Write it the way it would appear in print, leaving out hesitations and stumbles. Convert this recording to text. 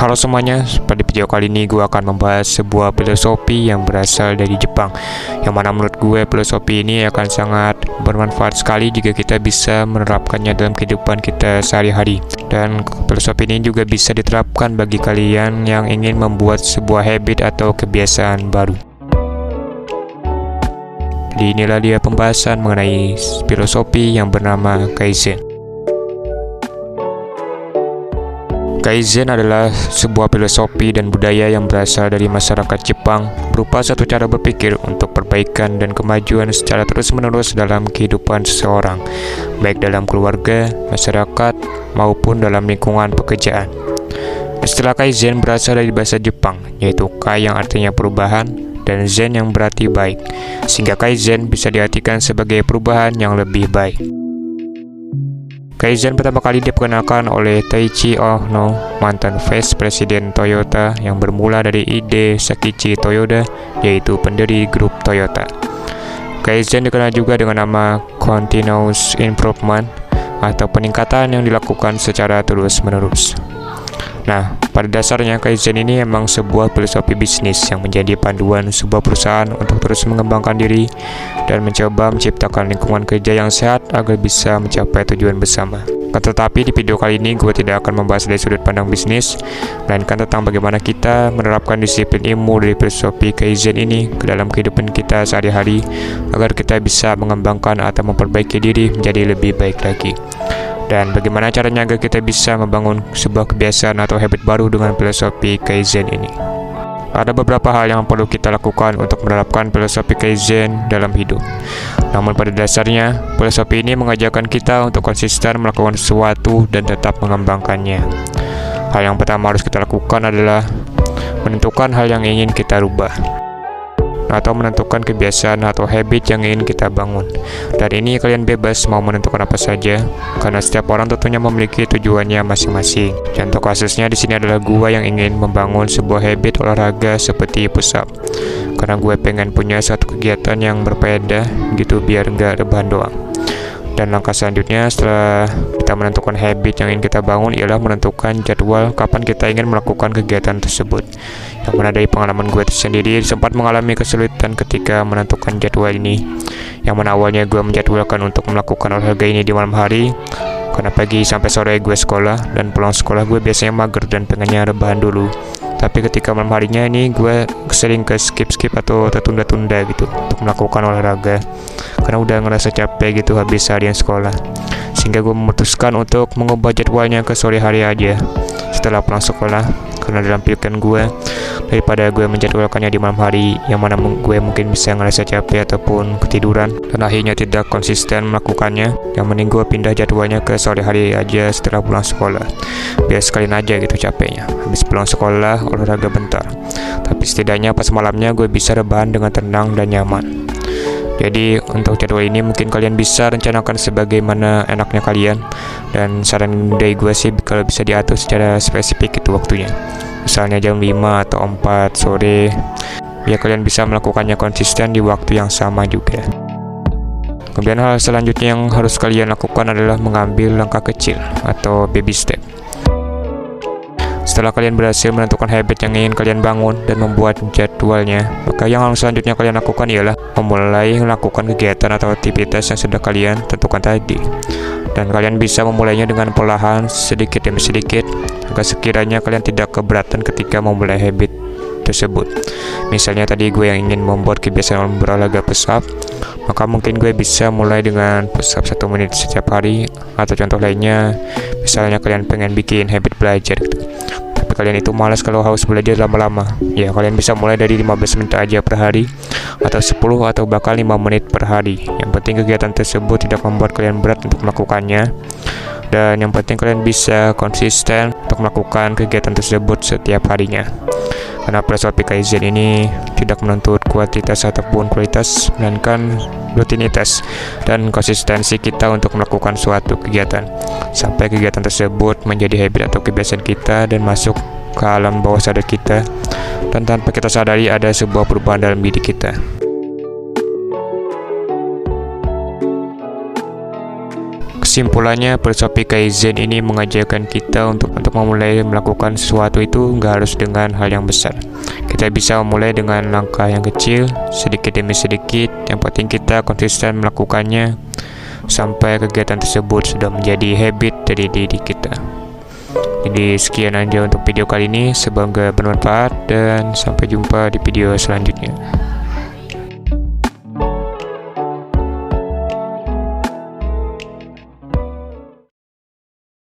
Halo semuanya, pada video kali ini gue akan membahas sebuah filosofi yang berasal dari Jepang, yang mana menurut gue filosofi ini akan sangat bermanfaat sekali jika kita bisa menerapkannya dalam kehidupan kita sehari-hari. Dan filosofi ini juga bisa diterapkan bagi kalian yang ingin membuat sebuah habit atau kebiasaan baru. Jadi inilah dia pembahasan mengenai filosofi yang bernama Kaizen. Kaizen adalah sebuah filosofi dan budaya yang berasal dari masyarakat Jepang, berupa suatu cara berpikir untuk perbaikan dan kemajuan secara terus-menerus dalam kehidupan seseorang, baik dalam keluarga, masyarakat, maupun dalam lingkungan pekerjaan. Istilah Kaizen berasal dari bahasa Jepang, yaitu Kai yang artinya perubahan, dan Zen yang berarti baik, sehingga Kaizen bisa diartikan sebagai perubahan yang lebih baik. Kaizen pertama kali diperkenalkan oleh Taiichi Ohno, mantan Vice Presiden Toyota yang bermula dari ide Sakichi Toyoda, yaitu pendiri grup Toyota. Kaizen dikenal juga dengan nama Continuous Improvement atau peningkatan yang dilakukan secara terus-menerus. Nah, pada dasarnya Kaizen ini memang sebuah filosofi bisnis yang menjadi panduan sebuah perusahaan untuk terus mengembangkan diri dan mencoba menciptakan lingkungan kerja yang sehat agar bisa mencapai tujuan bersama. Tetapi di video kali ini gue tidak akan membahas dari sudut pandang bisnis, melainkan tentang bagaimana kita menerapkan disiplin ilmu dari filosofi Kaizen ini ke dalam kehidupan kita sehari-hari agar kita bisa mengembangkan atau memperbaiki diri menjadi lebih baik lagi. Dan bagaimana caranya agar kita bisa membangun sebuah kebiasaan atau habit baru dengan filosofi Kaizen ini. Ada beberapa hal yang perlu kita lakukan untuk menerapkan filosofi Kaizen dalam hidup. Namun pada dasarnya, filosofi ini mengajarkan kita untuk konsisten melakukan sesuatu dan tetap mengembangkannya. Hal yang pertama harus kita lakukan adalah menentukan hal yang ingin kita rubah, atau menentukan kebiasaan atau habit yang ingin kita bangun. Dan ini kalian bebas mau menentukan apa saja, karena setiap orang tentunya memiliki tujuannya masing-masing. Contoh kasusnya di sini adalah gua yang ingin membangun sebuah habit olahraga seperti push up, karena gue pengen punya satu kegiatan yang berfaedah gitu biar nggak rebahan doang. Dan langkah selanjutnya setelah kita menentukan habit yang ingin kita bangun ialah menentukan jadwal kapan kita ingin melakukan kegiatan tersebut. Yang mana dari pengalaman gue sendiri sempat mengalami kesulitan ketika menentukan jadwal ini. Yang mana awalnya gue menjadwalkan untuk melakukan olahraga ini di malam hari, karena pagi sampai sore gue sekolah, dan pulang sekolah gue biasanya mager dan pengennya rebahan dulu. Tapi ketika malam harinya ini gue sering ke skip atau tertunda-tunda gitu untuk melakukan olahraga, karena udah ngerasa capek gitu habis harian sekolah. Sehingga gue memutuskan untuk mengubah jadwalnya ke sore hari aja setelah pulang sekolah, karena dalam pikiran gue, daripada gue menjadwalkannya di malam hari yang mana gue mungkin bisa ngerasa capek ataupun ketiduran dan akhirnya tidak konsisten melakukannya, yang mending gue pindah jadwalnya ke sore hari aja setelah pulang sekolah, biar sekalian aja gitu capeknya. Habis pulang sekolah olahraga bentar, tapi setidaknya pas malamnya gue bisa rebahan dengan tenang dan nyaman. Jadi untuk jadwal ini mungkin kalian bisa rencanakan sebagaimana enaknya kalian, dan saran dari gue sih kalau bisa diatur secara spesifik itu waktunya, misalnya jam 5 atau 4 sore, biar kalian bisa melakukannya konsisten di waktu yang sama juga. Kemudian hal selanjutnya yang harus kalian lakukan adalah mengambil langkah kecil atau baby step. Setelah kalian berhasil menentukan habit yang ingin kalian bangun dan membuat jadwalnya, maka yang selanjutnya kalian lakukan ialah memulai melakukan kegiatan atau aktivitas yang sudah kalian tentukan tadi. Dan kalian bisa memulainya dengan perlahan, sedikit demi sedikit, agar sekiranya kalian tidak keberatan ketika memulai habit tersebut. Misalnya tadi gue yang ingin membuat kebiasaan berolahraga push up, maka mungkin gue bisa mulai dengan push up 1 menit setiap hari. Atau contoh lainnya, misalnya kalian pengen bikin habit belajar gitu, tapi kalian itu malas kalau harus belajar lama-lama, ya kalian bisa mulai dari 15 menit aja per hari, atau 10 atau bahkan 5 menit per hari. Yang penting kegiatan tersebut tidak membuat kalian berat untuk melakukannya, dan yang penting kalian bisa konsisten untuk melakukan kegiatan tersebut setiap harinya. Karena filosofi Kaizen ini tidak menuntut kuantitas ataupun kualitas, melainkan rutinitas dan konsistensi kita untuk melakukan suatu kegiatan, sampai kegiatan tersebut menjadi habit atau kebiasaan kita dan masuk ke alam bawah sadar kita, dan tanpa kita sadari ada sebuah perubahan dalam diri kita. Kesimpulannya, filosofi Kaizen ini mengajarkan kita untuk memulai melakukan sesuatu itu nggak harus dengan hal yang besar. Kita bisa memulai dengan langkah yang kecil, sedikit demi sedikit. Yang penting kita konsisten melakukannya sampai kegiatan tersebut sudah menjadi habit dari diri kita. Jadi sekian aja untuk video kali ini, semoga bermanfaat dan sampai jumpa di video selanjutnya.